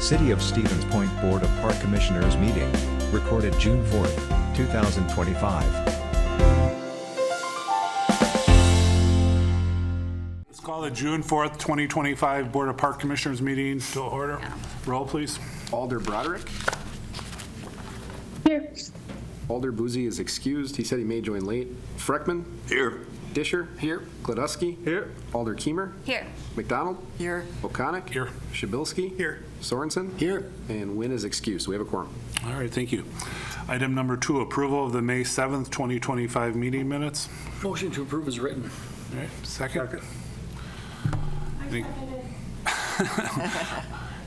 City of Stevens Point Board of Park Commissioners meeting, recorded June 4th, 2025. Let's call the June 4th, 2025 Board of Park Commissioners meeting to order. Roll, please. Alder Broderick. Here. Alder Boozy is excused. He said he may join late. Freckman. Here. Disher. Here. Gladowski. Here. Alder Keemer. Here. McDonald. Here. O'Connor. Here. Shabilsky. Here. Sorensen. Here. And Wynn is excused. We have a quorum. All right, thank you. Item number 2, approval of the May 7th, 2025 meeting minutes. Motion to approve is written. All right, second.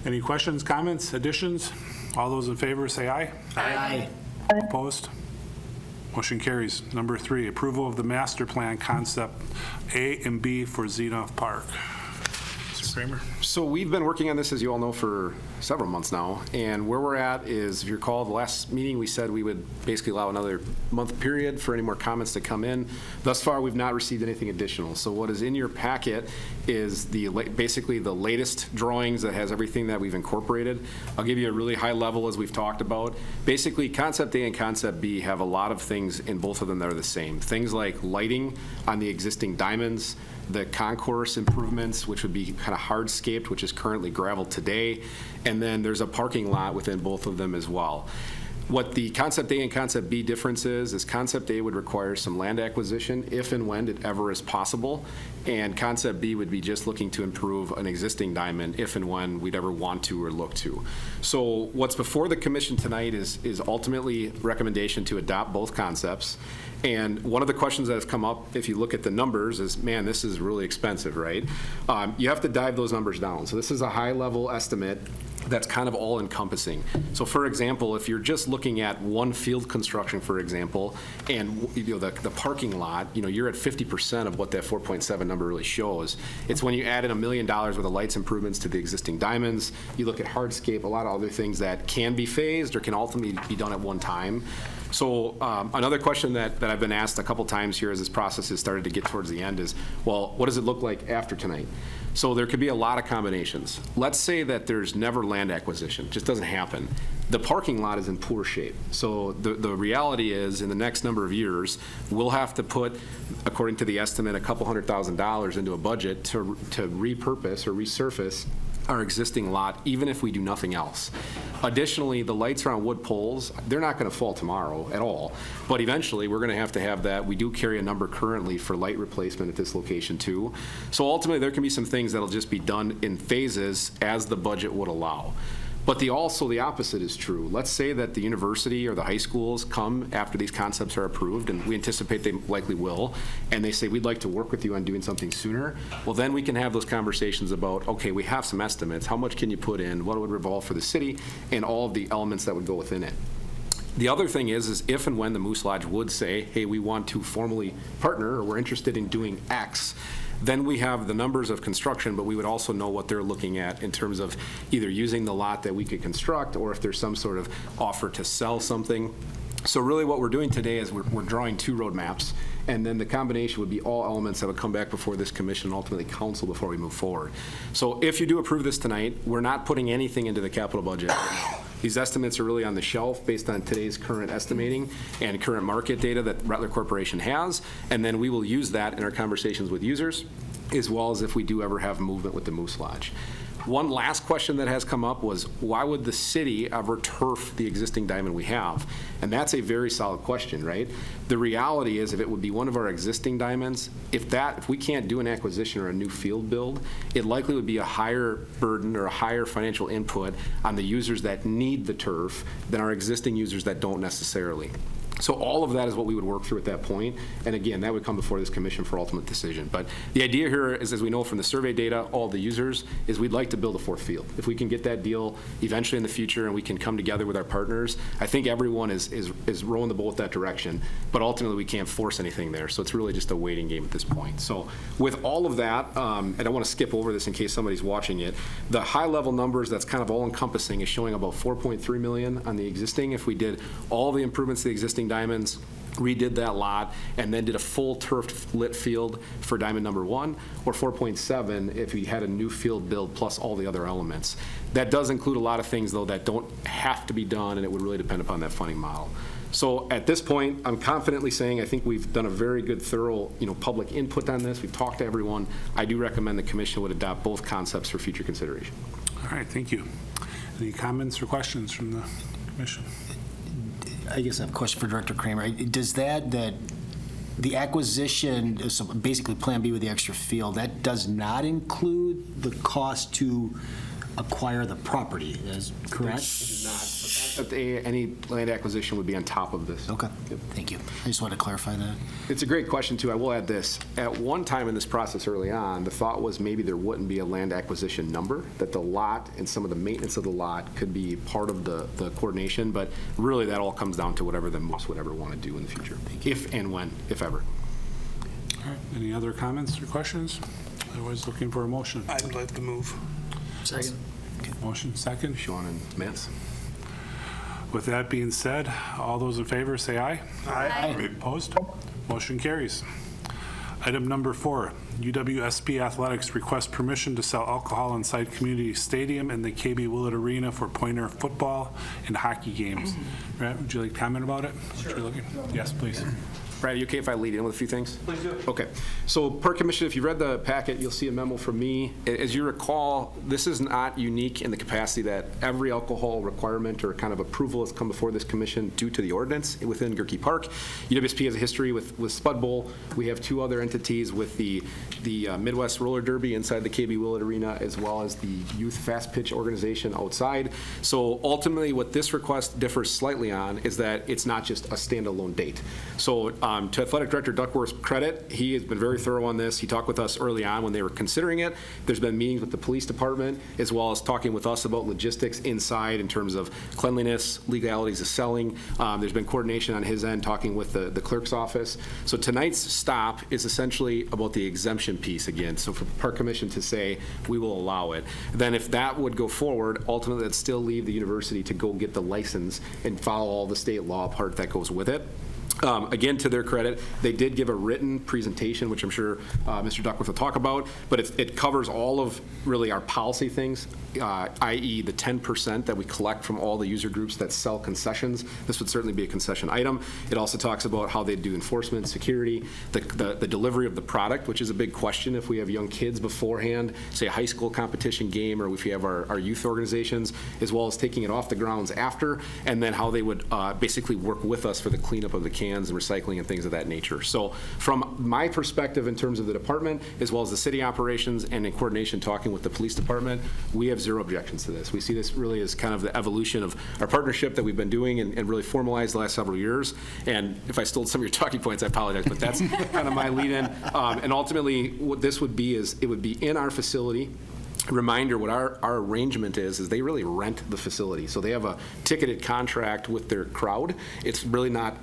Any questions, comments, additions? All those in favor say aye. Aye. Opposed? Motion carries. Number 3, approval of the master plan concept A and B for Zenoff Park. Mr. Kramer? So we've been working on this, as you all know, for several months now. And where we're at is, if you recall, the last meeting we said we would basically allow another month period for any more comments to come in. Thus far, we've not received anything additional. So what is in your packet is basically the latest drawings that has everything that we've incorporated. I'll give you a really high level as we've talked about. Basically, Concept A and Concept B have a lot of things in both of them that are the same. Things like lighting on the existing diamonds, the concourse improvements, which would be kind of hardscaped, which is currently gravel today, and then there's a parking lot within both of them as well. What the Concept A and Concept B difference is Concept A would require some land acquisition if and when it ever is possible, and Concept B would be just looking to improve an existing diamond if and when we'd ever want to or look to. So what's before the commission tonight is ultimately recommendation to adopt both concepts. And one of the questions that has come up, if you look at the numbers, is, man, this is really expensive, right? You have to dive those numbers down. So this is a high-level estimate that's kind of all-encompassing. So, for example, if you're just looking at one field construction, for example, and the parking lot, you're at 50% of what that 4.7 number really shows. It's when you add in $1 million worth of lights improvements to the existing diamonds, you look at hardscape, a lot of other things that can be phased or can ultimately be done at one time. So another question that I've been asked a couple times here as this process has started to get towards the end is, well, what does it look like after tonight? So there could be a lot of combinations. Let's say that there's never land acquisition, it just doesn't happen. The parking lot is in poor shape. So the reality is, in the next number of years, we'll have to put, according to the estimate, a couple $100,000 into a budget to repurpose or resurface our existing lot, even if we do nothing else. Additionally, the lights are on wood poles. They're not going to fall tomorrow at all, but eventually we're going to have that. We do carry a number currently for light replacement at this location too. So ultimately there can be some things that'll just be done in phases as the budget would allow. But also the opposite is true. Let's say that the university or the high schools come after these concepts are approved, and we anticipate they likely will, and they say, we'd like to work with you on doing something sooner. Well, then we can have those conversations about, okay, we have some estimates. How much can you put in? What would revolve for the city? And all of the elements that would go within it. The other thing is if and when the Moose Lodge would say, hey, we want to formally partner, or we're interested in doing X, then we have the numbers of construction, but we would also know what they're looking at in terms of either using the lot that we could construct, or if there's some sort of offer to sell something. So really what we're doing today is we're drawing 2 roadmaps, and then the combination would be all elements that would come back before this commission and ultimately council before we move forward. So if you do approve this tonight, we're not putting anything into the capital budget right now. These estimates are really on the shelf based on today's current estimating and current market data that Rattler Corporation has, and then we will use that in our conversations with users, as well as if we do ever have movement with the Moose Lodge. One last question that has come up was, why would the city ever turf the existing diamond we have? And that's a very solid question, right? The reality is, if it would be one of our existing diamonds, if we can't do an acquisition or a new field build, it likely would be a higher burden or a higher financial input on the users that need the turf than our existing users that don't necessarily. So all of that is what we would work through at that point. And again, that would come before this commission for ultimate decision. But the idea here is, as we know from the survey data, all the users, is we'd like to build a 4th field. If we can get that deal eventually in the future and we can come together with our partners, I think everyone is rowing the boat that direction. But ultimately we can't force anything there. So it's really just a waiting game at this point. So with all of that, and I want to skip over this in case somebody's watching it, the high level numbers that's kind of all encompassing is showing about $4.3 million on the existing. If we did all the improvements to the existing diamonds, redid that lot, and then did a full turfed lit field for diamond number 1, or 4.7 if you had a new field build plus all the other elements. That does include a lot of things, though, that don't have to be done, and it would really depend upon that funding model. So at this point, I'm confidently saying I think we've done a very good, thorough, public input on this. We've talked to everyone. I do recommend the commission would adopt both concepts for future consideration. All right, thank you. Any comments or questions from the commission? I guess I have a question for Director Kramer. Does that the acquisition, so basically Plan B with the extra field, that does not include the cost to acquire the property, is correct? It does not. But any land acquisition would be on top of this. Okay, thank you. I just wanted to clarify that. It's a great question, too. I will add this. At one time in this process early on, the thought was maybe there wouldn't be a land acquisition number, that the lot and some of the maintenance of the lot could be part of the coordination, but really that all comes down to whatever the most would ever want to do in the future, if and when, if ever. All right, any other comments or questions? Otherwise, looking for a motion. I'd like to move. Second. Motion second. Sean and Mance. With that being said, all those in favor say aye. Aye. Opposed? Motion carries. Item number 4, UWSP Athletics request permission to sell alcohol inside Community Stadium and the KB Willett Arena for Pointer football and hockey games. Brad, would you like to comment about it? Sure. Yes, please. Brad, are you okay if I lead in with a few things? Please do. Okay. So per commission, if you read the packet, you'll see a memo from me. As you recall, this is not unique in the capacity that every alcohol requirement or kind of approval has come before this commission due to the ordinance within Goerke Park. UWSP has a history with Spud Bowl. We have 2 other entities with the Midwest Roller Derby inside the KB Willett Arena, as well as the Youth Fast Pitch organization outside. So ultimately, what this request differs slightly on is that it's not just a standalone date. So to Athletic Director Duckworth's credit, he has been very thorough on this. He talked with us early on when they were considering it. There's been meetings with the police department, as well as talking with us about logistics inside in terms of cleanliness, legalities of selling. There's been coordination on his end, talking with the clerk's office. So tonight's stop is essentially about the exemption piece again. So for Park Commission to say, we will allow it. Then if that would go forward, ultimately that'd still leave the university to go get the license and follow all the state law part that goes with it. Again, to their credit, they did give a written presentation, which I'm sure Mr. Duckworth will talk about, but it covers all of really our policy things, i.e. the 10% that we collect from all the user groups that sell concessions. This would certainly be a concession item. It also talks about how they do enforcement, security, the delivery of the product, which is a big question if we have young kids beforehand, say a high school competition game, or if we have our youth organizations, as well as taking it off the grounds after, and then how they would basically work with us for the cleanup of the cans and recycling and things of that nature. So from my perspective in terms of the department, as well as the city operations and in coordination talking with the police department, we have zero objections to this. We see this really as kind of the evolution of our partnership that we've been doing and really formalized the last several years. And if I stole some of your talking points, I apologize, but that's kind of my lead in. And ultimately what this would be is it would be in our facility. Reminder, what our arrangement is they really rent the facility. So they have a ticketed contract with their crowd. It's really not,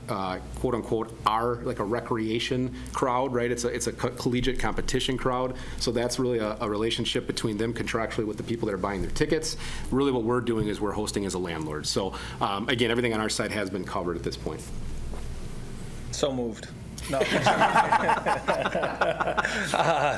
quote unquote, like a recreation crowd, right? It's a collegiate competition crowd. So that's really a relationship between them contractually with the people that are buying their tickets. Really what we're doing is we're hosting as a landlord. So again, everything on our side has been covered at this point. So moved. No.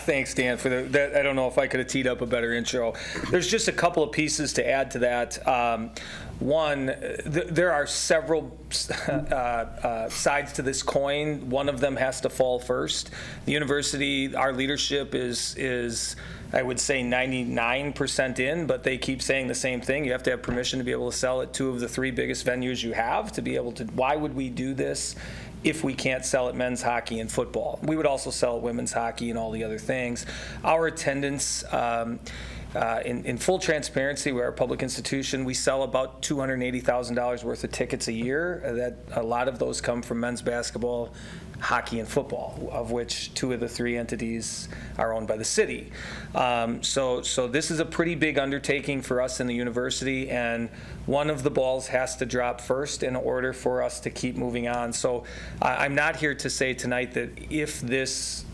Thanks, Dan, for that. I don't know if I could have teed up a better intro. There's just a couple of pieces to add to that. One, there are several sides to this coin. One of them has to fall first. The university, our leadership is I would say 99% in, but they keep saying the same thing. You have to have permission to be able to sell at 2 of the 3 biggest venues you have to be able to. Why would we do this if we can't sell at men's hockey and football? We would also sell at women's hockey and all the other things. Our attendance, in full transparency, we're a public institution. We sell about $280,000 worth of tickets a year. That a lot of those come from men's basketball, hockey, and football, of which 2 of the 3 entities are owned by the city. So this is a pretty big undertaking for us in the university, and one of the balls has to drop first in order for us to keep moving on. So I'm not here to say tonight that if this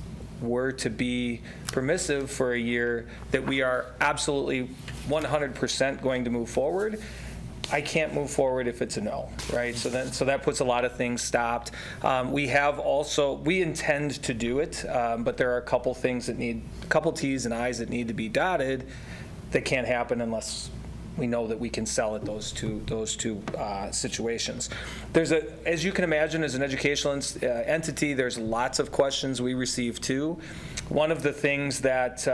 were to be permissive for a year, that we are absolutely 100% going to move forward. I can't move forward if it's a no, right? So that puts a lot of things stopped. We intend to do it, but there are a couple things a couple T's and I's that need to be dotted that can't happen unless we know that we can sell at those two situations. As you can imagine, as an educational entity, there's lots of questions we receive too. One of the things that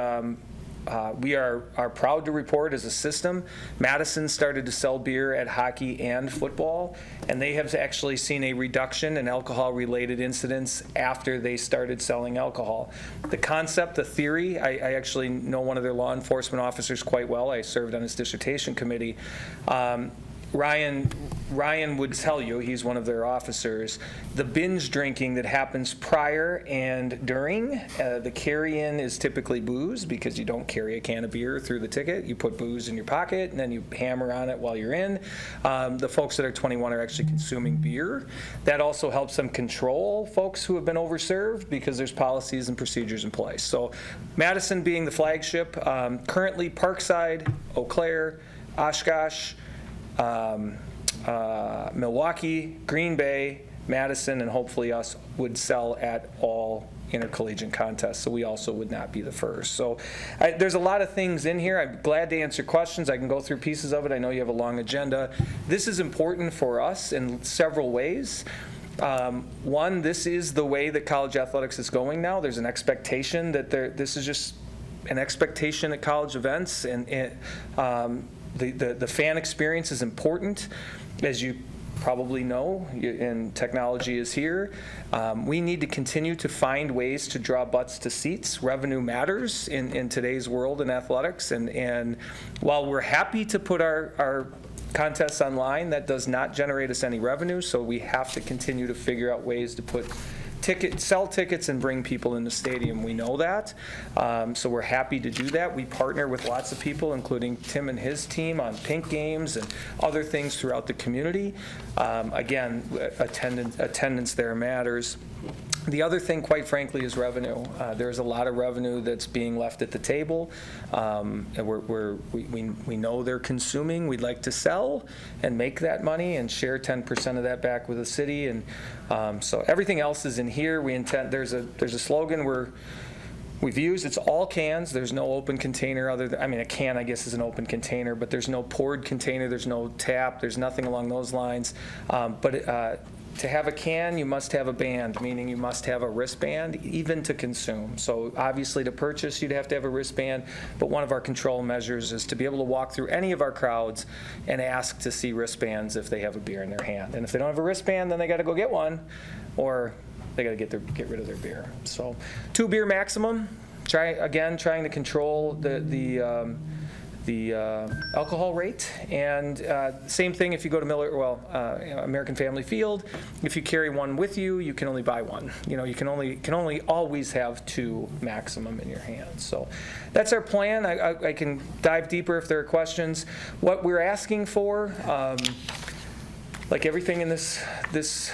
we are proud to report as a system, Madison started to sell beer at hockey and football, and they have actually seen a reduction in alcohol-related incidents after they started selling alcohol. The concept, the theory, I actually know one of their law enforcement officers quite well. I served on his dissertation committee. Ryan would tell you, he's one of their officers, the binge drinking that happens prior and during. The carry-in is typically booze because you don't carry a can of beer through the ticket. You put booze in your pocket and then you hammer on it while you're in. The folks that are 21 are actually consuming beer. That also helps them control folks who have been overserved because there's policies and procedures in place. So Madison being the flagship, currently Parkside, Eau Claire, Oshkosh, Milwaukee, Green Bay, Madison, and hopefully us would sell at all intercollegiate contests, so we also would not be the first. So there's a lot of things in here. I'm glad to answer questions. I can go through pieces of it. I know you have a long agenda. This is important for us in several ways. One, this is the way that college athletics is going now. There's an expectation that this is just an expectation at college events, and the fan experience is important, as you probably know, and technology is here. We need to continue to find ways to draw butts to seats. Revenue matters in today's world in athletics, and while we're happy to put our contests online, that does not generate us any revenue, so we have to continue to figure out ways to sell tickets and bring people in the stadium. We know that, so we're happy to do that. We partner with lots of people, including Tim and his team, on Pink Games and other things throughout the community. Again, attendance there matters. The other thing, quite frankly, is revenue. There's a lot of revenue that's being left at the table, and we know they're consuming. We'd like to sell and make that money and share 10% of that back with the city, and so everything else is in here. There's a slogan we've used. It's all cans. There's no open container a can, I guess, is an open container, but there's no poured container. There's no tap. There's nothing along those lines. To have a can, you must have a band, meaning you must have a wristband, even to consume. So obviously to purchase, you'd have to have a wristband, but one of our control measures is to be able to walk through any of our crowds and ask to see wristbands if they have a beer in their hand. And if they don't have a wristband, then they got to go get one, or they got to get rid of their beer. So 2 beer maximum. Trying to control the alcohol rate, and same thing if you go to American Family Field. If you carry one with you, you can only buy one. You can only always have 2 maximum in your hands. So that's our plan. I can dive deeper if there are questions. What we're asking for, like everything in this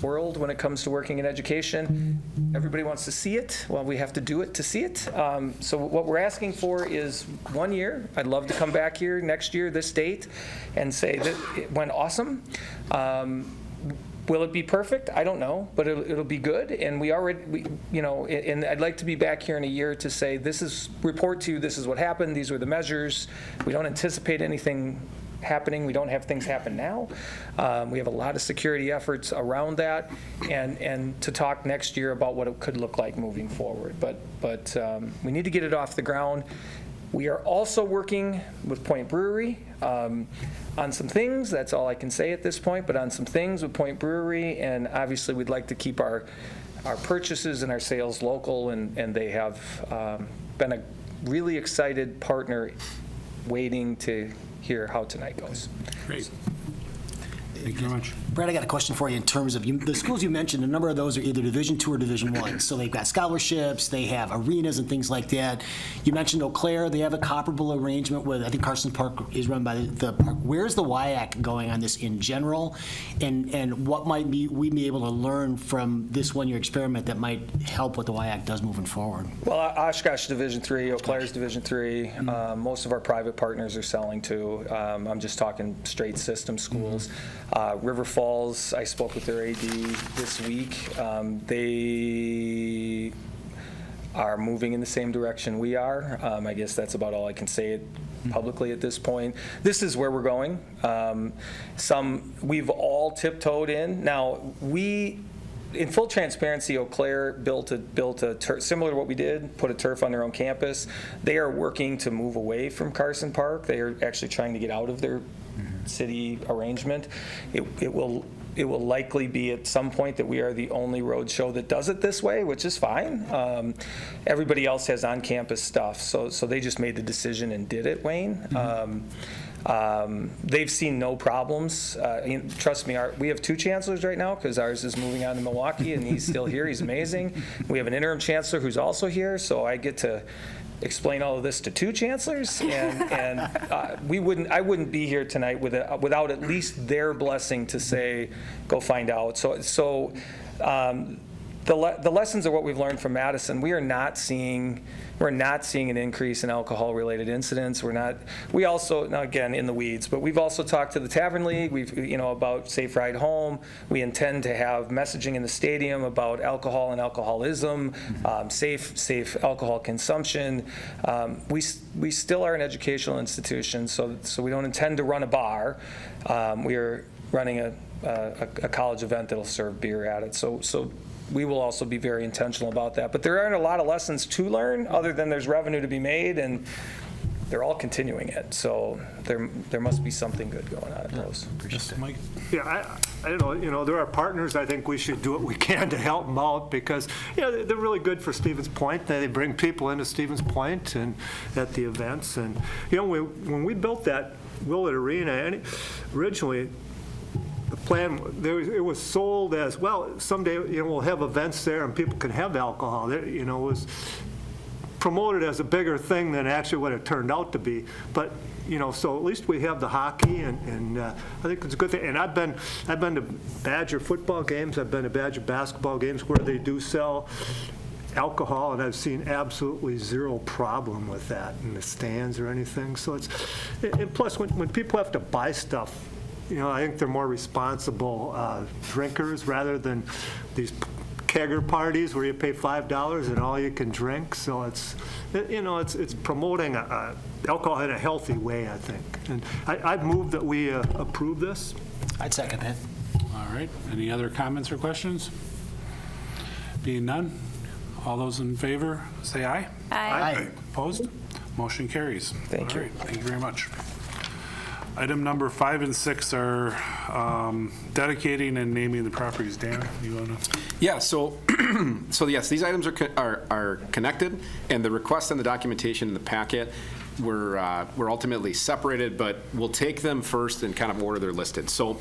world when it comes to working in education, everybody wants to see it. Well, we have to do it to see it. So what we're asking for is 1 year. I'd love to come back here next year, this date, and say that it went awesome. Will it be perfect? I don't know, but it'll be good. And and I'd like to be back here in a year to say, this is what happened. These were the measures. We don't anticipate anything happening. We don't have things happen now. We have a lot of security efforts around that, and to talk next year about what it could look like moving forward. But we need to get it off the ground. We are also working with Point Brewery on some things. That's all I can say at this point, but on some things with Point Brewery, and obviously we'd like to keep our purchases and our sales local, and they have been a really excited partner waiting to hear how tonight goes. Great. Thank you very much. Brad, I got a question for you in terms of the schools you mentioned. A number of those are either Division II or Division I. So they've got scholarships, they have arenas and things like that. You mentioned Eau Claire. They have a comparable arrangement with, I think Carson Park is run by the park. Where's the WIAC going on this in general? And what might we be able to learn from this one-year experiment that might help what the WIAC does moving forward? Well, Oshkosh Division III, Eau Claire's Division III. Most of our private partners are selling to. I'm just talking straight system schools. River Falls, I spoke with their AD this week. They are moving in the same direction we are. I guess that's about all I can say publicly at this point. This is where we're going. We've all tiptoed in. Now, in full transparency, Eau Claire built a turf, similar to what we did, put a turf on their own campus. They are working to move away from Carson Park. They are actually trying to get out of their city arrangement. It will likely be at some point that we are the only road show that does it this way, which is fine. Everybody else has on-campus stuff, so they just made the decision and did it, Wayne. They've seen no problems. Trust me, we have 2 chancellors right now because ours is moving on to Milwaukee, and he's still here. He's amazing. We have an interim chancellor who's also here, so I get to explain all of this to 2 chancellors, and I wouldn't be here tonight without at least their blessing to say, go find out. So the lessons of what we've learned from Madison, we're not seeing an increase in alcohol-related incidents. We also, now again, in the weeds, but we've also talked to the Tavern League. About Safe Ride Home. We intend to have messaging in the stadium about alcohol and alcoholism, safe alcohol consumption. We still are an educational institution, so we don't intend to run a bar. We are running a college event that'll serve beer at it. So we will also be very intentional about that. But there aren't a lot of lessons to learn other than there's revenue to be made, and they're all continuing it. So there must be something good going on at those. Mike? Yeah, I don't know. There are partners. I think we should do what we can to help them out because they're really good for Stevens Point. They bring people into Stevens Point and at the events. And when we built that Willett Arena, originally the plan, it was sold as, well, someday we'll have events there and people can have alcohol. It was promoted as a bigger thing than actually what it turned out to be. But so at least we have the hockey, and I think it's a good thing. And I've been to Badger football games. I've been to Badger basketball games where they do sell alcohol, and I've seen absolutely zero problem with that in the stands or anything. So and plus when people have to buy stuff, I think they're more responsible drinkers rather than these kegger parties where you pay $5 and all you can drink. So it's promoting alcohol in a healthy way, I think. And I'd move that we approve this. I'd second that. All right. Any other comments or questions? Being none, all those in favor say aye. Aye. Opposed? Motion carries. Thank you. All right. Thank you very much. Item number 5 and 6 are dedicating and naming the properties. Dan, you want to? Yeah, so yes, these items are connected, and the request and the documentation in the packet were ultimately separated, but we'll take them first in kind of order they're listed. So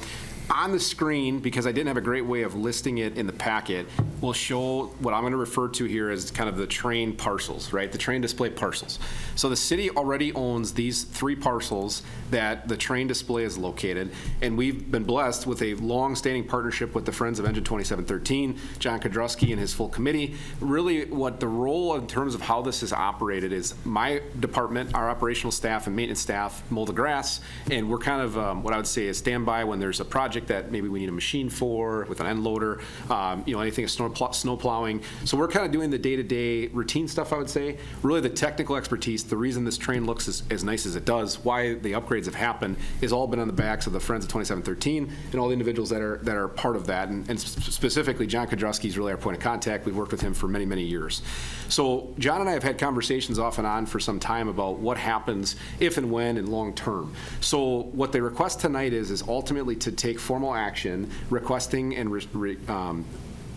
on the screen, because I didn't have a great way of listing it in the packet, we'll show what I'm going to refer to here as kind of the train parcels, right? The train display parcels. So the city already owns these 3 parcels that the train display is located, and we've been blessed with a long-standing partnership with the Friends of Engine 2713, John Kedrowski and his full committee. Really, what the role in terms of how this is operated is my department, our operational staff and maintenance staff mow the grass, and we're kind of what I would say is standby when there's a project that maybe we need a machine for with an end loader, anything is snow plowing. So we're kind of doing the day-to-day routine stuff, I would say. Really the technical expertise, the reason this train looks as nice as it does, why the upgrades have happened, is all been on the backs of the Friends of 2713 and all the individuals that are part of that. And specifically, John Kedrowski is really our point of contact. We've worked with him for many, many years. So John and I have had conversations off and on for some time about what happens if and when and long term. So what they request tonight is ultimately to take formal action requesting and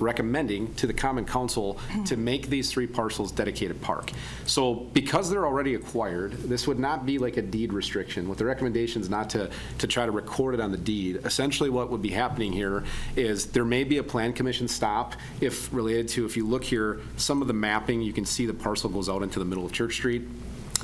recommending to the Common Council to make these 3 parcels dedicated park. So because they're already acquired, this would not be like a deed restriction. With the recommendations not to try to record it on the deed, essentially what would be happening here is there may be a plan commission stop if related to, if you look here, some of the mapping, you can see the parcel goes out into the middle of Church Street.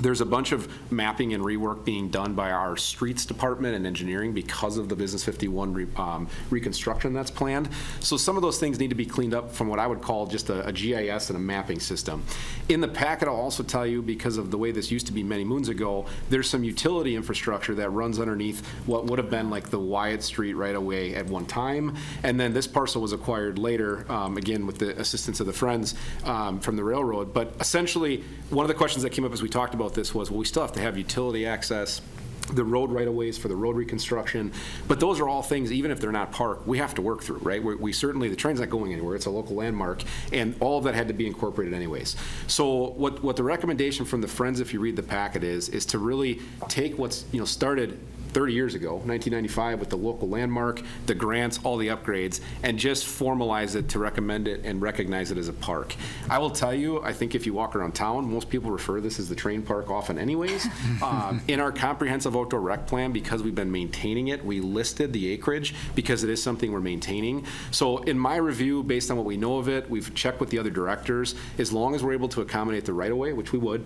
There's a bunch of mapping and rework being done by our streets department and engineering because of the Business 51 reconstruction that's planned. So some of those things need to be cleaned up from what I would call just a GIS and a mapping system. In the packet, I'll also tell you, because of the way this used to be many moons ago, there's some utility infrastructure that runs underneath what would have been like the Wyatt Street right away at one time. And then this parcel was acquired later, again, with the assistance of the Friends from the railroad. But essentially, one of the questions that came up as we talked about this was, well, we still have to have utility access, the road right-of-ways for the road reconstruction, but those are all things, even if they're not park, we have to work through, right? We certainly, the train's not going anywhere, it's a local landmark, and all of that had to be incorporated anyways. So what the recommendation from the Friends, if you read the packet, is to really take what's, started 30 years ago, 1995, with the local landmark, the grants, all the upgrades, and just formalize it to recommend it and recognize it as a park. I will tell you, I think if you walk around town, most people refer to this as the train park often anyways. In our comprehensive outdoor rec plan, because we've been maintaining it, we listed the acreage because it is something we're maintaining. So in my review, based on what we know of it, we've checked with the other directors, as long as we're able to accommodate the right-of-way, which we would,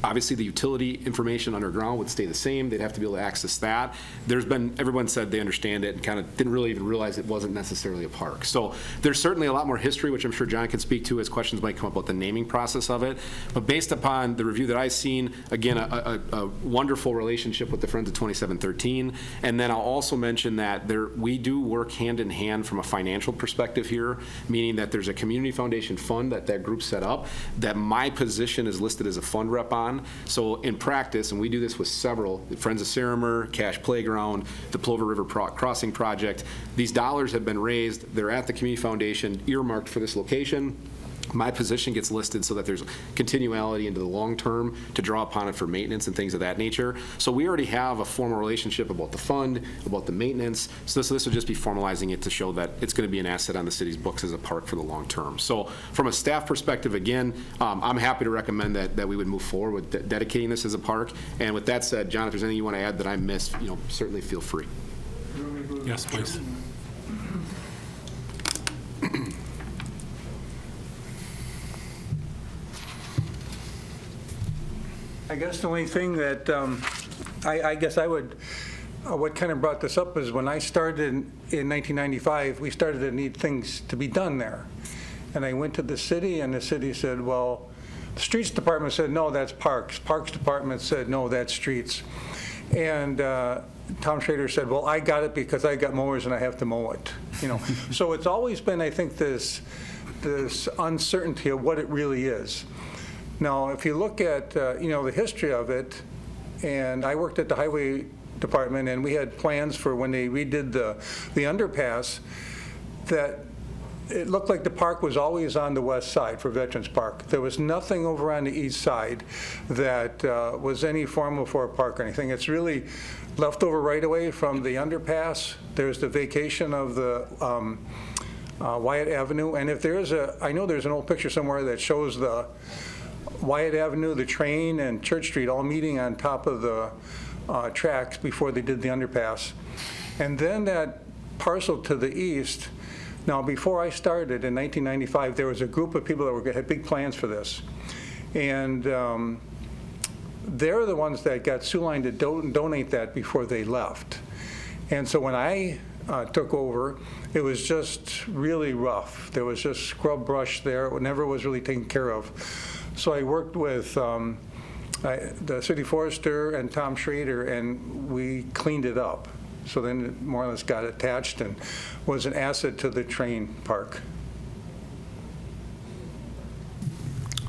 obviously, the utility information underground would stay the same. They'd have to be able to access that. Everyone said they understand it and kind of didn't really even realize it wasn't necessarily a park. So there's certainly a lot more history, which I'm sure John can speak to as questions might come up about the naming process of it. But based upon the review that I've seen, again, a wonderful relationship with the Friends of 2713. And then I'll also mention that we do work hand in hand from a financial perspective here, meaning that there's a community foundation fund that group set up that my position is listed as a fund rep on. So in practice, and we do this with several, the Friends of Sarimer, Cash Playground, the Plover River Crossing project, these dollars have been raised. They're at the community foundation, earmarked for this location. My position gets listed so that there's continuality into the long term to draw upon it for maintenance and things of that nature. So we already have a formal relationship about the fund, about the maintenance. So this would just be formalizing it to show that it's going to be an asset on the city's books as a park for the long term. So from a staff perspective, again, I'm happy to recommend that we would move forward with dedicating this as a park. And with that said, John, if there's anything you want to add that I missed, certainly feel free. Yes, please. I guess the only thing that I guess I would, what kind of brought this up is when I started in 1995, we started to need things to be done there. And I went to the city, and the city said, well, the streets department said, no, that's parks. Parks department said, no, that's streets. And Tom Schrader said, well, I got it because I got mowers and I have to mow it. So it's always been, I think, this uncertainty of what it really is. Now, if you look at, the history of it, and I worked at the highway department, and we had plans for when they redid the underpass, that it looked like the park was always on the west side for Veterans Park. There was nothing over on the east side that was any formal for a park or anything. It's really leftover right away from the underpass. There's the vacation of the Wyatt Avenue, and if there is I know there's an old picture somewhere that shows the Wyatt Avenue, the train, and Church Street all meeting on top of the tracks before they did the underpass. And then that parcel to the east, now before I started in 1995, there was a group of people that had big plans for this. And they're the ones that got Sioux Line to donate that before they left. And so when I took over, it was just really rough. There was just scrub brush there. It never was really taken care of. So I worked with the city forester and Tom Schrader, and we cleaned it up. So then it more or less got attached and was an asset to the train park.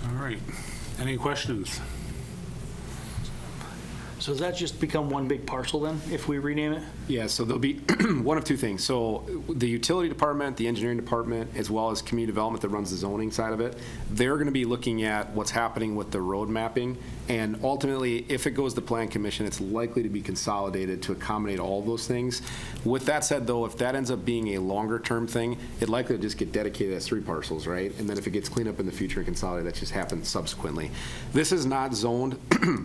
All right. Any questions? So does that just become one big parcel then, if we rename it? Yeah, so there'll be one of two things. So the utility department, the engineering department, as well as community development that runs the zoning side of it, they're going to be looking at what's happening with the road mapping. And ultimately, if it goes to Plan Commission, it's likely to be consolidated to accommodate all of those things. With that said, though, if that ends up being a longer-term thing, it likely to just get dedicated as 3 parcels, right? And then if it gets cleaned up in the future and consolidated, that just happens subsequently. This is not zoned.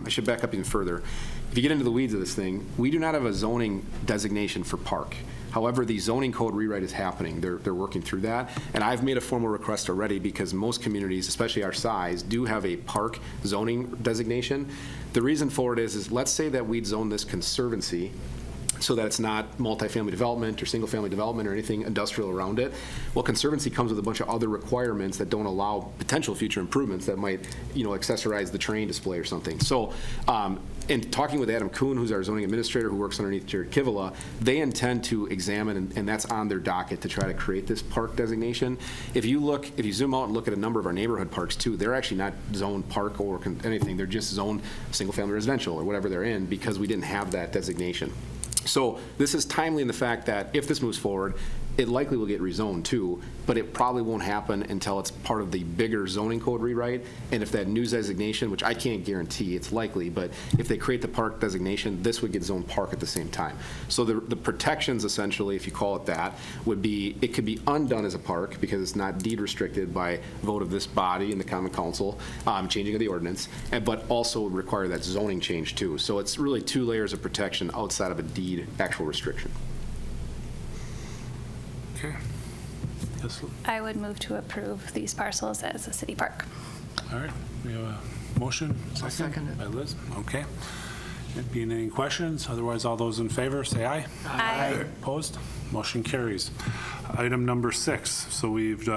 I should back up even further. If you get into the weeds of this thing, we do not have a zoning designation for park. However, the zoning code rewrite is happening. They're working through that. And I've made a formal request already because most communities, especially our size, do have a park zoning designation. The reason for it is let's say that we'd zone this conservancy so that it's not multifamily development or single-family development or anything industrial around it. Well, conservancy comes with a bunch of other requirements that don't allow potential future improvements that might, accessorize the terrain display or something. So, in talking with Adam Kuhn, who's our zoning administrator who works underneath Jared Kivela, they intend to examine, and that's on their docket, to try to create this park designation. If you zoom out and look at a number of our neighborhood parks too, they're actually not zoned park or anything. They're just zoned single-family residential or whatever they're in because we didn't have that designation. So this is timely in the fact that if this moves forward, it likely will get rezoned too, but it probably won't happen until it's part of the bigger zoning code rewrite. And if that new designation, which I can't guarantee, it's likely, but if they create the park designation, this would get zoned park at the same time. So the protections, essentially, if you call it that, would be, it could be undone as a park because it's not deed restricted by vote of this body in the Common Council, changing of the ordinance, but also would require that zoning change too. So it's really 2 layers of protection outside of a deed actual restriction. Okay. Yes. I would move to approve these parcels as a city park. All right. We have a motion. Second by Liz. Okay. Being any questions? Otherwise, all those in favor, say aye. Aye. Opposed? Motion carries. Item number 6. So we've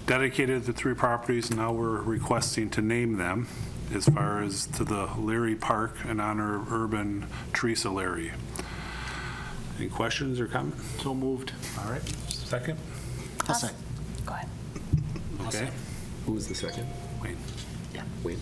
dedicated the 3 properties, and now we're requesting to name them as far as to the Leary Park in honor of Herb and Theresa Leary. Any questions or comments? So moved. All right. Second? I'll second. Go ahead. Okay. Who was the second? Wayne. Wait.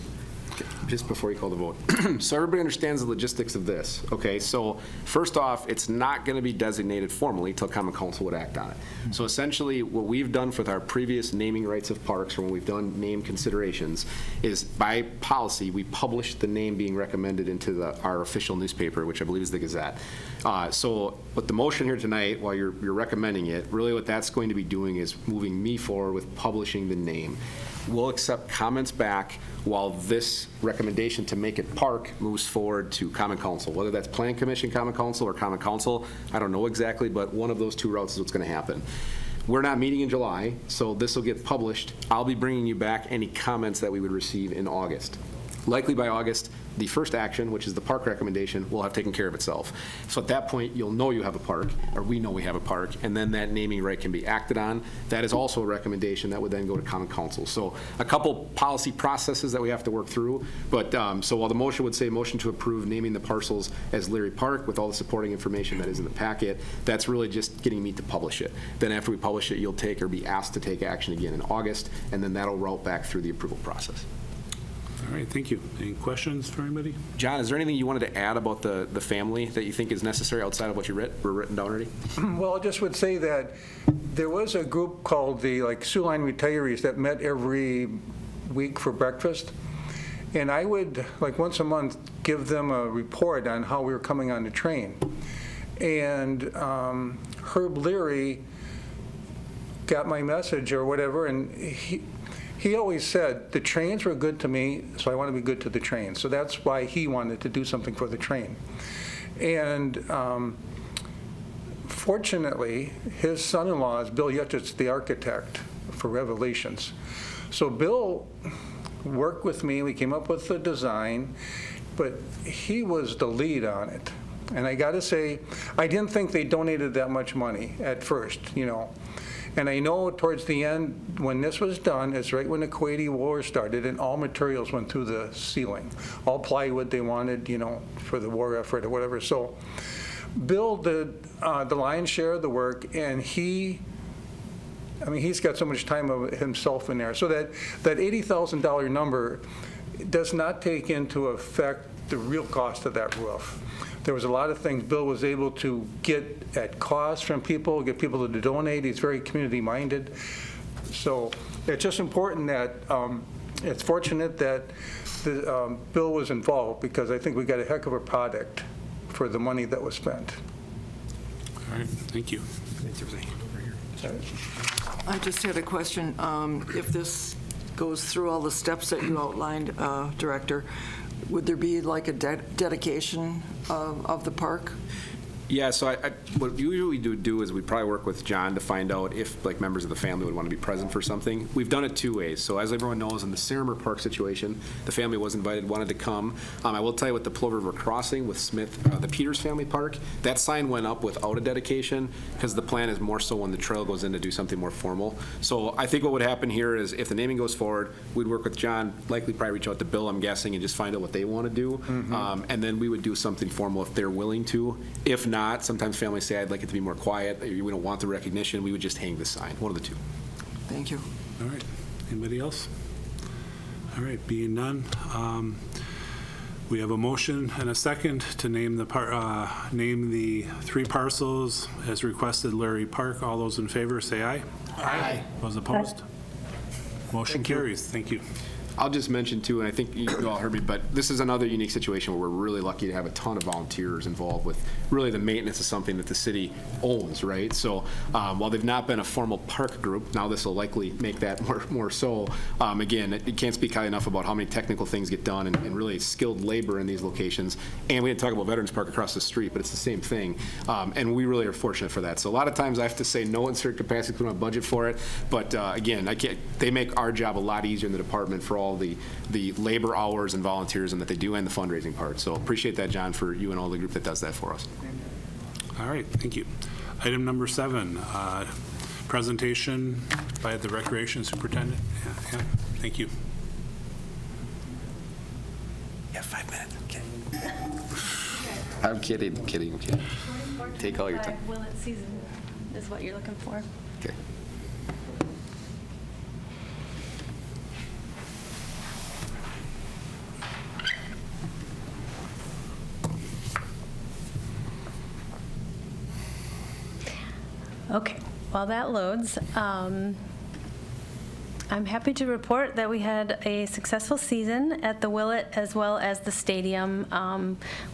Just before you call the vote. So everybody understands the logistics of this, okay? So first off, it's not going to be designated formally until Common Council would act on it. So essentially, what we've done with our previous naming rights of parks, or when we've done name considerations, is by policy, we publish the name being recommended into our official newspaper, which I believe is the Gazette. So with the motion here tonight, while you're recommending it, really what that's going to be doing is moving me forward with publishing the name. We'll accept comments back while this recommendation to make it park moves forward to Common Council. Whether that's Plan Commission, Common Council, or Common Council, I don't know exactly, but one of those 2 routes is what's going to happen. We're not meeting in July, so this will get published. I'll be bringing you back any comments that we would receive in August. Likely by August, the first action, which is the park recommendation, will have taken care of itself. So at that point, you'll know you have a park, or we know we have a park, and then that naming right can be acted on. That is also a recommendation that would then go to Common Council. So a couple policy processes that we have to work through, but so while the motion would say motion to approve naming the parcels as Leary Park with all the supporting information that is in the packet, that's really just getting me to publish it. Then after we publish it, you'll take or be asked to take action again in August, and then that'll route back through the approval process. All right, thank you. Any questions for anybody? John, is there anything you wanted to add about the family that you think is necessary outside of what you were written down already? Well, I just would say that there was a group called the Sioux Line Retirees that met every week for breakfast. And I would, once a month, give them a report on how we were coming on the train. And Herb Leary got my message or whatever, and he always said, the trains were good to me, so I want to be good to the train. So that's why he wanted to do something for the train. And fortunately, his son-in-law is Bill Yutchitz, the architect for Revelations. So Bill worked with me. We came up with the design, but he was the lead on it. And I got to say, I didn't think they donated that much money at first, And I know towards the end, when this was done, it's right when the Kuwaiti War started, and all materials went through the ceiling. All plywood they wanted, for the war effort or whatever. So Bill did the lion's share of the work, and he's got so much time of himself in there. So that $80,000 number does not take into effect the real cost of that roof. There was a lot of things Bill was able to get at cost from people, get people to donate. He's very community-minded. So it's just important that, it's fortunate that Bill was involved, because I think we got a heck of a product for the money that was spent. All right, thank you. I just had a question. If this goes through all the steps that you outlined, Director, would there be like a dedication of the park? Yeah, so what usually we do is we probably work with John to find out if like members of the family would want to be present for something. We've done it two ways. So as everyone knows, in the Riverfront Park situation, the family was invited, wanted to come. I will tell you with the Plover River Crossing with Smith, the Peters family park, that sign went up without a dedication because the plan is more so when the trail goes in to do something more formal. So I think what would happen here is if the naming goes forward, we'd work with John, likely probably reach out to Bill, I'm guessing, and just find out what they want to do. And then we would do something formal if they're willing to. If not, sometimes families say, I'd like it to be more quiet, we don't want the recognition, we would just hang the sign, one of the two. Thank you. All right, anybody else? All right, being none, we have a motion and a second to name the 3 parcels as requested, Leary Park. All those in favor, say aye. Aye. Those opposed? Motion carries. Thank you. I'll just mention too, and I think you all heard me, but this is another unique situation where we're really lucky to have a ton of volunteers involved with really the maintenance of something that the city owns, right? So while they've not been a formal park group, now this will likely make that more so. Again, it can't speak high enough about how many technical things get done and really skilled labor in these locations. And we didn't talk about Veterans Park across the street, but it's the same thing. And we really are fortunate for that. So a lot of times I have to say no in certain capacity because we don't have budget for it. But again, they make our job a lot easier in the department for all the labor hours and volunteers and that they do, and the fundraising part. So appreciate that, John, for you and all the group that does that for us. All right, thank you. Item number 7, presentation by the Recreation Superintendent. Yeah, thank you. Yeah, 5 minutes. Okay. I'm kidding. Take all your time. Willett season is what you're looking for. Okay. Okay, while that loads, I'm happy to report that we had a successful season at the Willett as well as the stadium.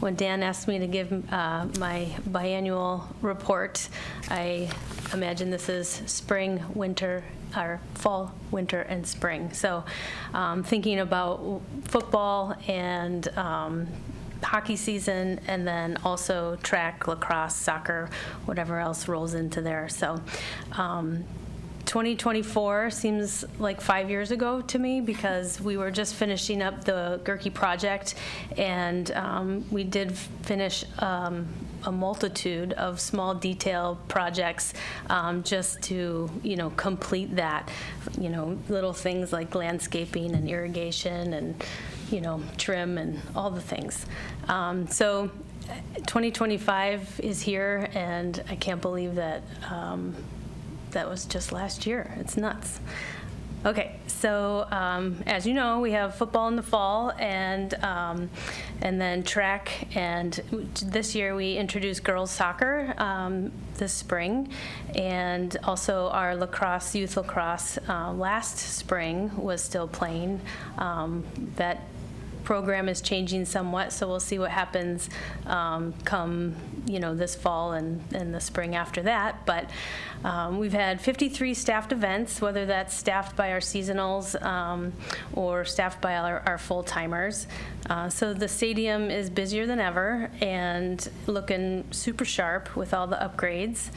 When Dan asked me to give my biannual report, I imagine this is spring, winter, or fall, winter, and spring. So thinking about football and hockey season, and then also track, lacrosse, soccer, whatever else rolls into there. So 2024 seems like 5 years ago to me, because we were just finishing up the Goerke project, and we did finish a multitude of small detail projects just to, complete that, little things like landscaping and irrigation and, trim and all the things. So 2025 is here, and I can't believe that that was just last year. It's nuts. Okay, so as you know, we have football in the fall and then track, and this year we introduced girls soccer this spring, and also our youth lacrosse last spring was still playing. That program is changing somewhat, so we'll see what happens come this fall and the spring after that. But we've had 53 staffed events, whether that's staffed by our seasonals or staffed by our full-timers. So the stadium is busier than ever and looking super sharp with all the upgrades.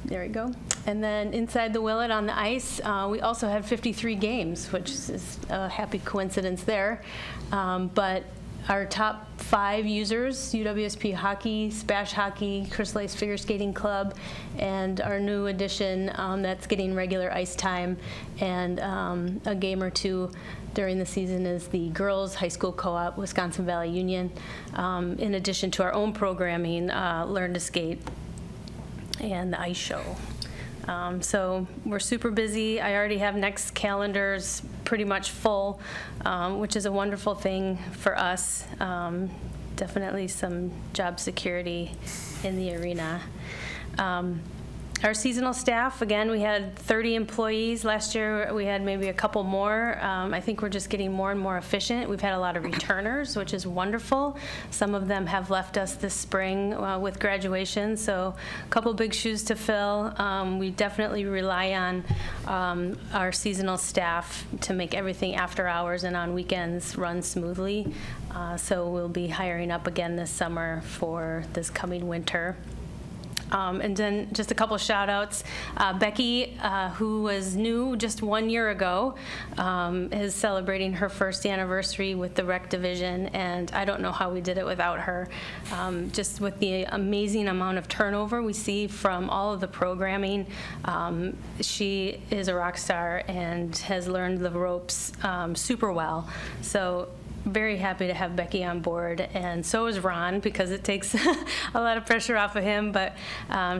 There we go. And then inside the Willett on the ice, we also had 53 games, which is a happy coincidence there. But our top 5 users, UWSP Hockey, Spash Hockey, Crystal Lace Figure Skating Club, and our new addition that's getting regular ice time and a game or two during the season is the Girls High School Co-op, Wisconsin Valley Union, in addition to our own programming, Learn to Skate, and the ice show. So we're super busy. I already have next calendars pretty much full, which is a wonderful thing for us. Definitely some job security in the arena. Our seasonal staff, again, we had 30 employees. Last year, we had maybe a couple more. I think we're just getting more and more efficient. We've had a lot of returners, which is wonderful. Some of them have left us this spring with graduation, so a couple big shoes to fill. We definitely rely on our seasonal staff to make everything after hours and on weekends run smoothly. So we'll be hiring up again this summer for this coming winter. And then just a couple shout outs. Becky, who was new just 1 year ago, is celebrating her first anniversary with the rec division, and I don't know how we did it without her. Just with the amazing amount of turnover we see from all of the programming, she is a rock star and has learned the ropes super well. So very happy to have Becky on board, and so is Ron, because it takes a lot of pressure off of him. But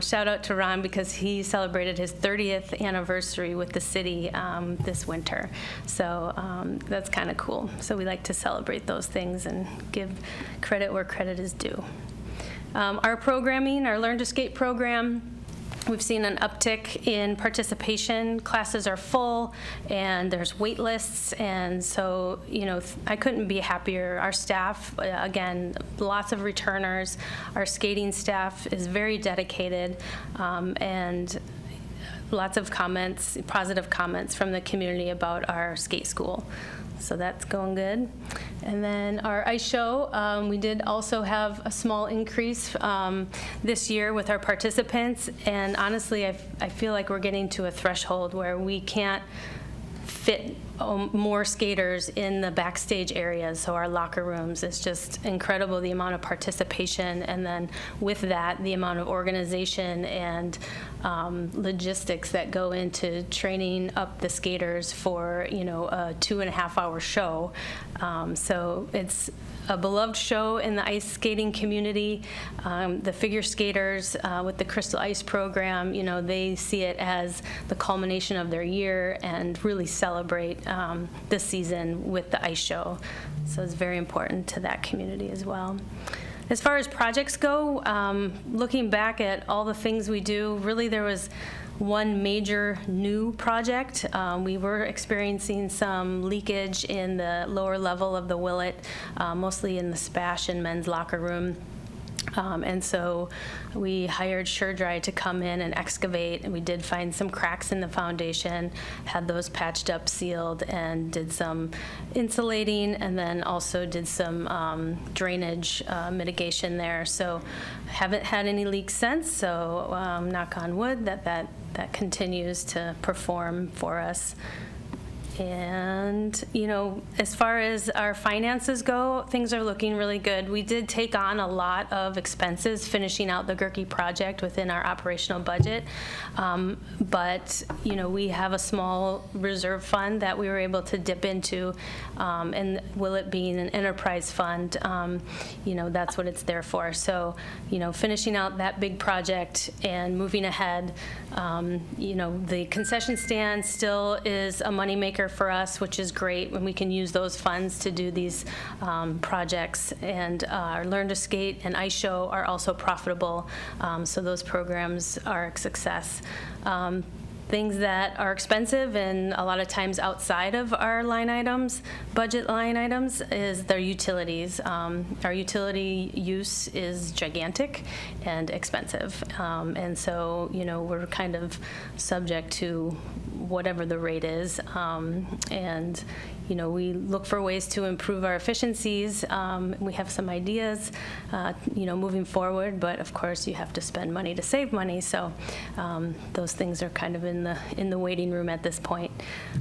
shout out to Ron, because he celebrated his 30th anniversary with the city this winter. So that's kind of cool. So we like to celebrate those things and give credit where credit is due. Our programming, our Learn to Skate program, we've seen an uptick in participation. Classes are full, and there's wait lists, and so, you know, I couldn't be happier. Our staff, again, lots of returners. Our skating staff is very dedicated, and lots of comments, positive comments from the community about our skate school. So that's going good. And then our ice show, we did also have a small increase this year with our participants. And honestly, I feel like we're getting to a threshold where we can't fit more skaters in the backstage areas, so our locker rooms. It's just incredible, the amount of participation, and then with that, the amount of organization and logistics that go into training up the skaters for, you know, a 2.5-hour show. So it's a beloved show in the ice skating community. The figure skaters with the Crystal Ice program, you know, they see it as the culmination of their year and really celebrate this season with the ice show. So it's very important to that community as well. As far as projects go, looking back at all the things we do, really there was one major new project. We were experiencing some leakage in the lower level of the Willett, mostly in the Spash and men's locker room. And so we hired SureDry to come in and excavate, and we did find some cracks in the foundation, had those patched up, sealed, and did some insulating, and then also did some drainage mitigation there. So haven't had any leaks since, so knock on wood that continues to perform for us. And, you know, as far as our finances go, things are looking really good. We did take on a lot of expenses finishing out the Goerke project within our operational budget. But, you know, we have a small reserve fund that we were able to dip into, and Willett being an enterprise fund, you know, that's what it's there for. So, you know, finishing out that big project and moving ahead, you know, the concession stand still is a moneymaker for us, which is great when we can use those funds to do these projects. And our Learn to Skate and Ice Show are also profitable, so those programs are a success. Things that are expensive and a lot of times outside of our line items, budget line items, is their utilities. Our utility use is gigantic and expensive. And so, you know, we're kind of subject to whatever the rate is. And, you know, we look for ways to improve our efficiencies. We have some ideas, you know, moving forward, but of course you have to spend money to save money. So those things are kind of in the waiting room at this point.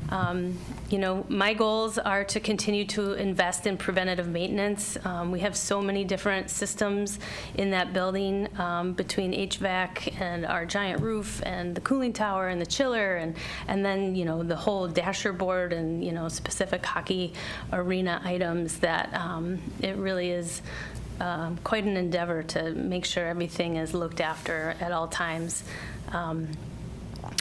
You know, my goals are to continue to invest in preventative maintenance. We have so many different systems in that building, between HVAC and our giant roof and the cooling tower and the chiller, and then, you know, the whole dasher board and, you know, specific hockey arena items, that it really is quite an endeavor to make sure everything is looked after at all times.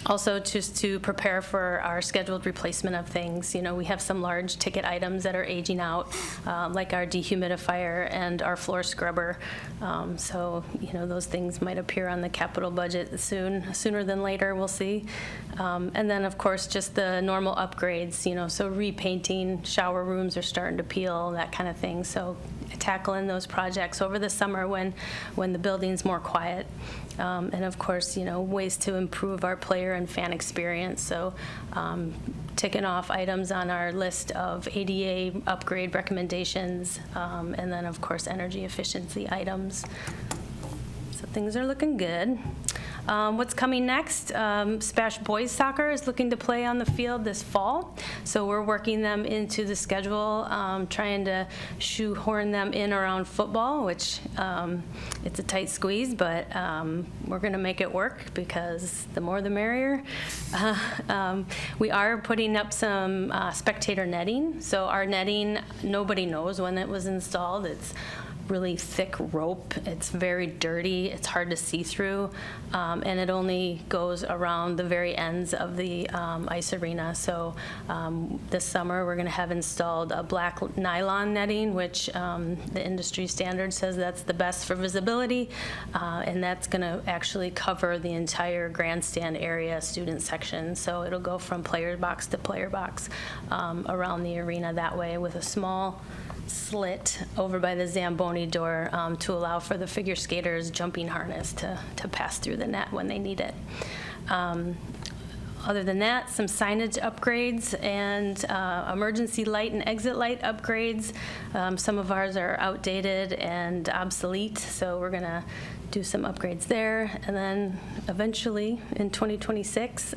Also, just to prepare for our scheduled replacement of things. You know, we have some large ticket items that are aging out, like our dehumidifier and our floor scrubber. So, you know, those things might appear on the capital budget sooner than later, we'll see. And then, of course, just the normal upgrades, you know, so repainting, shower rooms are starting to peel, that kind of thing. So tackling those projects over the summer when the building's more quiet. And of course, you know, ways to improve our player and fan experience. So ticking off items on our list of ADA upgrade recommendations, and then of course energy efficiency items. So things are looking good. What's coming next? Spash Boys Soccer is looking to play on the field this fall, so we're working them into the schedule, trying to shoehorn them in around football, which it's a tight squeeze, but we're going to make it work because the more the merrier. We are putting up some spectator netting, so our netting, nobody knows when it was installed. It's really thick rope. It's very dirty. It's hard to see through, and it only goes around the very ends of the ice arena. So this summer we're going to have installed a black nylon netting, which the industry standard says that's the best for visibility, and that's going to actually cover the entire grandstand area, student section. So it'll go from player box to player box around the arena that way, with a small slit over by the Zamboni door to allow for the figure skaters' jumping harness to pass through the net when they need it. Other than that, some signage upgrades and emergency light and exit light upgrades. Some of ours are outdated and obsolete, so we're going to do some upgrades there. And then eventually in 2026,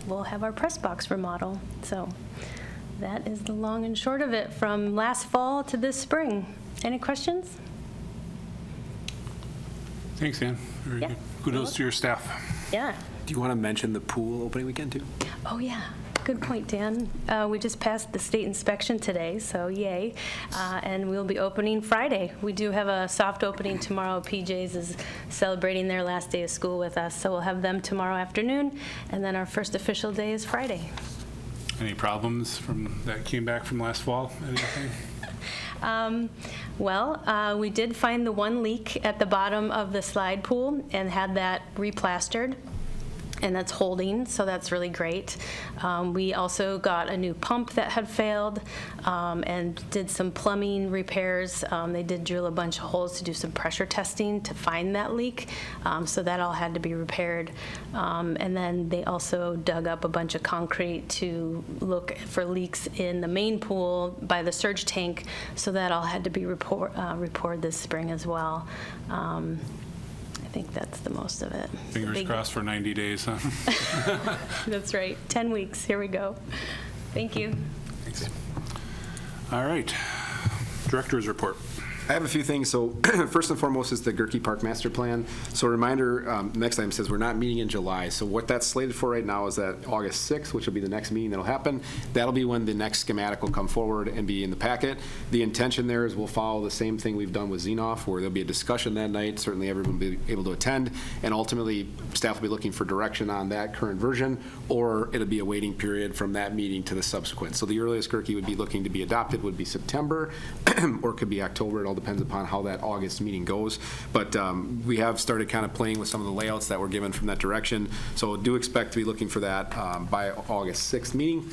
we'll have our press box remodel. So that is the long and short of it from last fall to this spring. Any questions? Thanks, Ann. Very good. Kudos to your staff. Yeah. Do you want to mention the pool opening weekend too? Oh, yeah. Good point, Dan. We just passed the state inspection today, so yay. And we'll be opening Friday. We do have a soft opening tomorrow. PJ's is celebrating their last day of school with us, so we'll have them tomorrow afternoon, and then our first official day is Friday. Any problems from that came back from last fall? Anything? We did find the one leak at the bottom of the slide pool and had that replastered, and that's holding, so that's really great. We also got a new pump that had failed and did some plumbing repairs. They did drill a bunch of holes to do some pressure testing to find that leak, so that all had to be repaired. And then they also dug up a bunch of concrete to look for leaks in the main pool by the surge tank, so that all had to be reported this spring as well. I think that's the most of it. Fingers crossed for 90 days, huh? That's right. 10 weeks. Here we go. Thank you. Thanks. All right. Director's report. I have a few things. So first and foremost is the Goerke Park Master Plan. So a reminder, next item says we're not meeting in July. So what that's slated for right now is that August 6th, which will be the next meeting that'll happen. That'll be when the next schematic will come forward and be in the packet. The intention there is we'll follow the same thing we've done with Zenoff, where there'll be a discussion that night. Certainly everyone will be able to attend. And ultimately, staff will be looking for direction on that current version, or it'll be a waiting period from that meeting to the subsequent. So the earliest Goerke would be looking to be adopted would be September, or it could be October. It all depends upon how that August meeting goes. But we have started kind of playing with some of the layouts that were given from that direction. So do expect to be looking for that by August 6th meeting.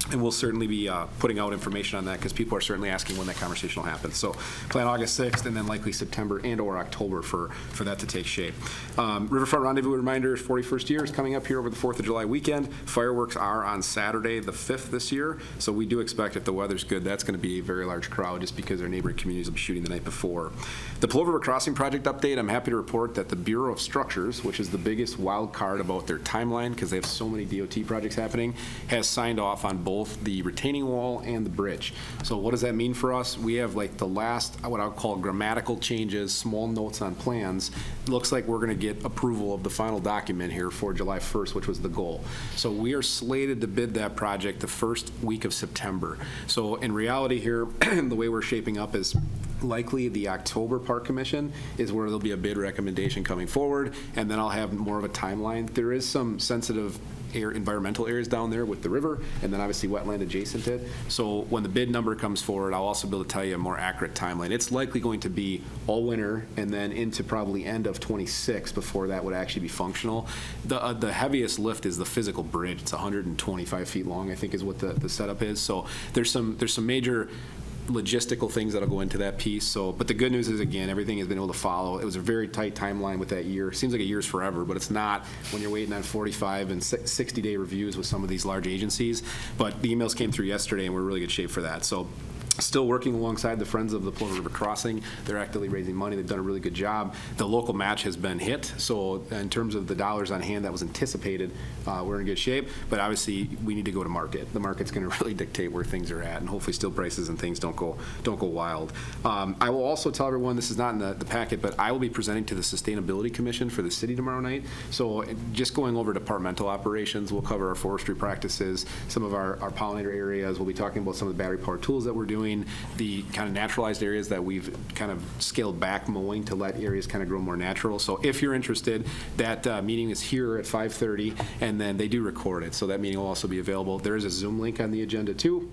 And we'll certainly be putting out information on that because people are certainly asking when that conversation will happen. So plan August 6th and then likely September and or October for that to take shape. Riverfront Rendezvous reminder, 41st year is coming up here over the 4th of July weekend. Fireworks are on Saturday the 5th this year. So we do expect if the weather's good, that's going to be a very large crowd just because our neighboring communities will be shooting the night before. The Plover River Crossing project update, I'm happy to report that the Bureau of Structures, which is the biggest wild card about their timeline because they have so many DOT projects happening, has signed off on both the retaining wall and the bridge. So what does that mean for us? We have like the last, what I would call grammatical changes, small notes on plans. It looks like we're going to get approval of the final document here for July 1st, which was the goal. So we are slated to bid that project the first week of September. So in reality here, the way we're shaping up is likely the October Park Commission is where there'll be a bid recommendation coming forward, and then I'll have more of a timeline. There is some sensitive environmental areas down there with the river, and then obviously wetland adjacent to it. So when the bid number comes forward, I'll also be able to tell you a more accurate timeline. It's likely going to be all winter and then into probably end of 26 before that would actually be functional. The heaviest lift is the physical bridge. It's 125 feet long, I think is what the setup is. So there's some major logistical things that'll go into that piece. So, but the good news is, again, everything has been able to follow. It was a very tight timeline with that year. It seems like a year's forever, but it's not when you're waiting on 45 and 60-day reviews with some of these large agencies. But the emails came through yesterday, and we're in really good shape for that. So still working alongside the Friends of the Plover River Crossing. They're actively raising money. They've done a really good job. The local match has been hit. So in terms of the dollars on hand that was anticipated, we're in good shape. But obviously, we need to go to market. The market's going to really dictate where things are at, and hopefully steel prices and things don't go wild. I will also tell everyone, this is not in the packet, but I will be presenting to the Sustainability Commission for the city tomorrow night. So just going over departmental operations, we'll cover our forestry practices, some of our pollinator areas. We'll be talking about some of the battery powered tools that we're doing, the kind of naturalized areas that we've kind of scaled back mowing to let areas kind of grow more natural. So if you're interested, that meeting is here at 5:30, and then they do record it. So that meeting will also be available. There is a Zoom link on the agenda too.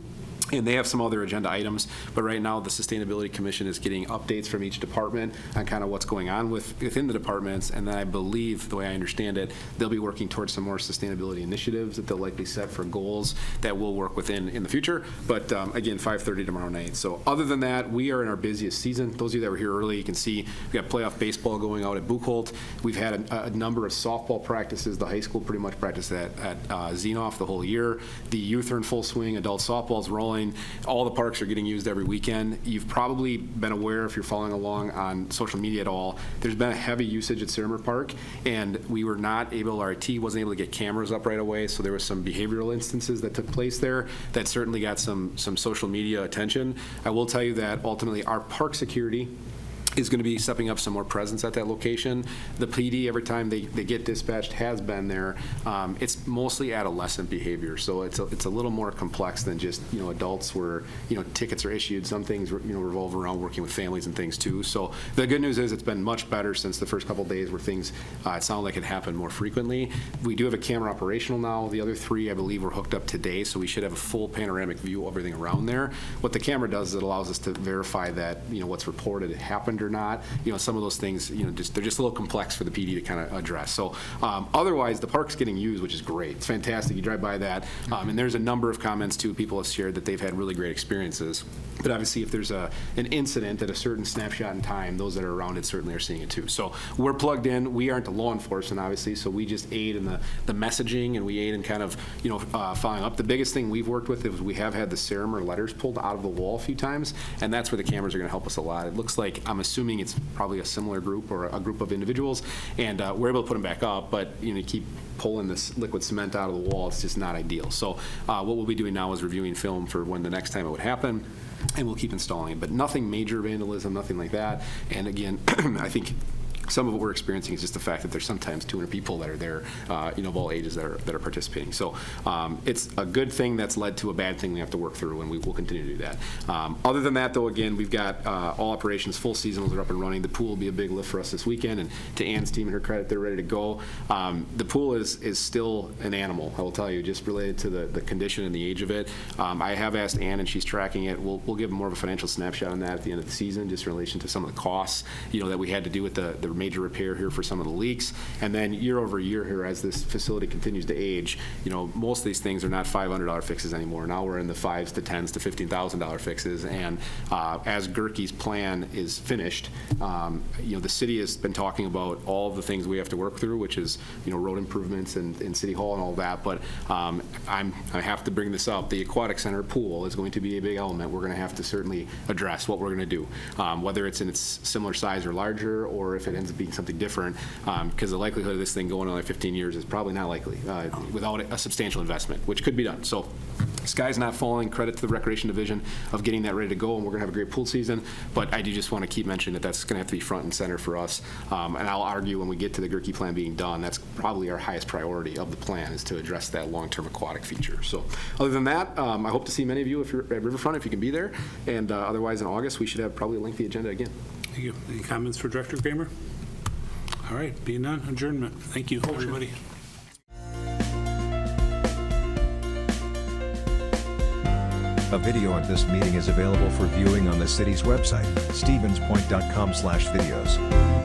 And they have some other agenda items, but right now the Sustainability Commission is getting updates from each department on kind of what's going on within the departments, and then I believe, the way I understand it, they'll be working towards some more sustainability initiatives that they'll likely set for goals that we'll work within in the future. But again, 5:30 tomorrow night. So other than that, we are in our busiest season. Those of you that were here early, you can see we've got playoff baseball going out at Buchholz. We've had a number of softball practices. The high school pretty much practiced at Zenoff the whole year. The youth are in full swing. Adult softball's rolling. All the parks are getting used every weekend. You've probably been aware, if you're following along on social media at all, there's been a heavy usage at Riverfront Park, and we were not able, our IT wasn't able to get cameras up right away, so there was some behavioral instances that took place there that certainly got some social media attention. I will tell you that ultimately our park security is going to be stepping up some more presence at that location. The PD, every time they get dispatched, has been there. It's mostly adolescent behavior, so it's a little more complex than just adults where tickets are issued. Some things revolve around working with families and things too. So the good news is it's been much better since the first couple of days where things it sounded like it happened more frequently. We do have a camera operational now. The other 3, I believe, were hooked up today, so we should have a full panoramic view of everything around there. What the camera does is it allows us to verify that what's reported happened or not. Some of those things, they're just a little complex for the PD to kind of address. So otherwise, the park's getting used, which is great. It's fantastic. You drive by that, and there's a number of comments too. People have shared that they've had really great experiences. But obviously, if there's an incident at a certain snapshot in time, those that are around it certainly are seeing it too. So we're plugged in. We aren't the law enforcement, obviously, so we just aid in the messaging, and we aid in kind of following up. The biggest thing we've worked with is we have had the Cerimer letters pulled out of the wall a few times, and that's where the cameras are going to help us a lot. It looks like, I'm assuming it's probably a similar group or a group of individuals, and we're able to put them back up, but keep pulling this liquid cement out of the wall. It's just not ideal. So what we'll be doing now is reviewing film for when the next time it would happen, and we'll keep installing it, but nothing major vandalism, nothing like that. And again, I think some of what we're experiencing is just the fact that there's sometimes 200 people that are there, of all ages that are participating. So it's a good thing that's led to a bad thing we have to work through, and we will continue to do that. Other than that, though, again, we've got all operations, full seasonals are up and running. The pool will be a big lift for us this weekend, and to Ann's team and her credit, they're ready to go. The pool is still an animal, I will tell you, just related to the condition and the age of it. I have asked Ann, and she's tracking it. We'll give more of a financial snapshot on that at the end of the season, just in relation to some of the costs, that we had to do with the major repair here for some of the leaks. And then year over year here, as this facility continues to age, most of these things are not $500 fixes anymore. Now we're in the $5,000 to $10,000 to $15,000 fixes. And as Goerke's plan is finished, the city has been talking about all of the things we have to work through, which is road improvements and City Hall and all that. But I have to bring this up. The aquatic center pool is going to be a big element. We're going to have to certainly address what we're going to do, whether it's in its similar size or larger, or if it ends up being something different, because the likelihood of this thing going another 15 years is probably not likely without a substantial investment, which could be done. So sky's not falling. Credit to the Recreation Division of getting that ready to go, and we're going to have a great pool season. But I do just want to keep mentioning that's going to have to be front and center for us. And I'll argue when we get to the Goerke plan being done, that's probably our highest priority of the plan, is to address that long-term aquatic feature. So other than that, I hope to see many of you if you're at Riverfront, if you can be there. And otherwise in August, we should have probably a lengthy agenda again. Thank you. Any comments for Director Kramer? All right, being none, adjournment. Thank you, everybody. A video of this meeting is available for viewing on the city's website, stevenspoint.com/videos.